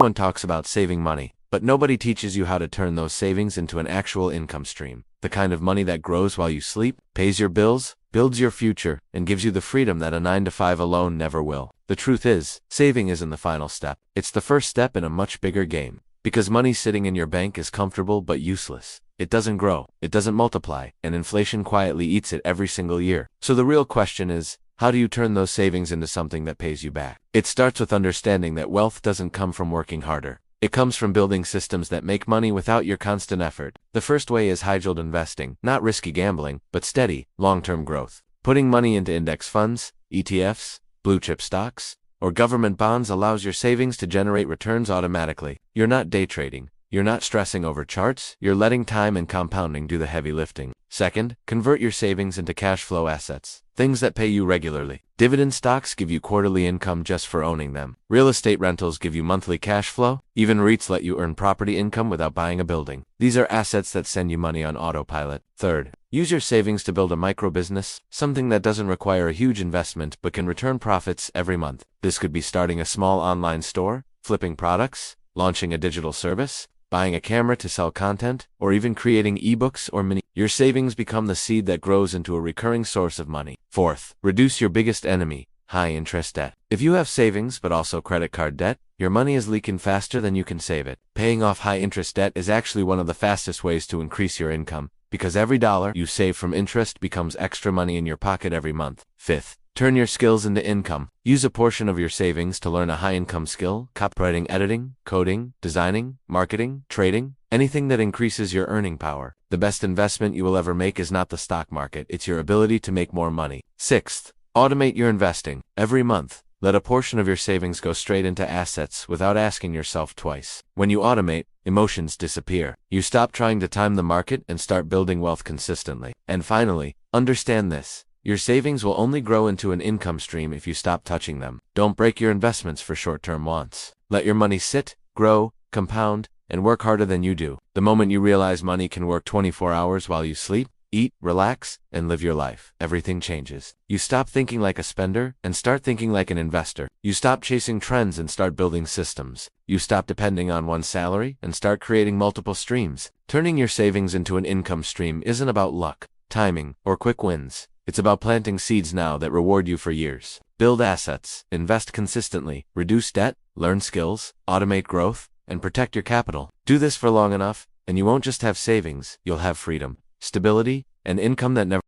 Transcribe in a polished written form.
Everyone talks about saving money, but nobody teaches you how to turn those savings into an actual income stream. The kind of money that grows while you sleep, pays your bills, builds your future, and gives you the freedom that a 9-to-5 alone never will. The truth is, saving isn't the final step. It's the first step in a much bigger game. Because money sitting in your bank is comfortable but useless. It doesn't grow, it doesn't multiply, and inflation quietly eats it every single year. So the real question is, how do you turn those savings into something that pays you back? It starts with understanding that wealth doesn't come from working harder. It comes from building systems that make money without your constant effort. The first way is high-yield investing, not risky gambling, but steady, long-term growth. Putting money into index funds, ETFs, blue-chip stocks, or government bonds allows your savings to generate returns automatically. You're not day trading. You're not stressing over charts. You're letting time and compounding do the heavy lifting. Second, convert your savings into cash flow assets, things that pay you regularly. Dividend stocks give you quarterly income just for owning them. Real estate rentals give you monthly cash flow. Even REITs let you earn property income without buying a building. These are assets that send you money on autopilot. Third, use your savings to build a micro business, something that doesn't require a huge investment but can return profits every month. This could be starting a small online store, flipping products, launching a digital service, buying a camera to sell content, or even creating ebooks or mini. Your savings become the seed that grows into a recurring source of money. Fourth, reduce your biggest enemy, high-interest debt. If you have savings but also credit card debt, your money is leaking faster than you can save it. Paying off high-interest debt is actually one of the fastest ways to increase your income, because every dollar you save from interest becomes extra money in your pocket every month. Fifth, turn your skills into income. Use a portion of your savings to learn a high-income skill, copywriting, editing, coding, designing, marketing, trading, anything that increases your earning power. The best investment you will ever make is not the stock market, it's your ability to make more money. Sixth, automate your investing. Every month, let a portion of your savings go straight into assets without asking yourself twice. When you automate, emotions disappear. You stop trying to time the market and start building wealth consistently. And finally, understand this. Your savings will only grow into an income stream if you stop touching them. Don't break your investments for short-term wants. Let your money sit, grow, compound, and work harder than you do. The moment you realize money can work 24 hours while you sleep, eat, relax, and live your life, everything changes. You stop thinking like a spender and start thinking like an investor. You stop chasing trends and start building systems. You stop depending on one salary and start creating multiple streams. Turning your savings into an income stream isn't about luck, timing, or quick wins. It's about planting seeds now that reward you for years. Build assets, invest consistently, reduce debt, learn skills, automate growth, and protect your capital. Do this for long enough, and you won't just have savings, you'll have freedom, stability, and income that never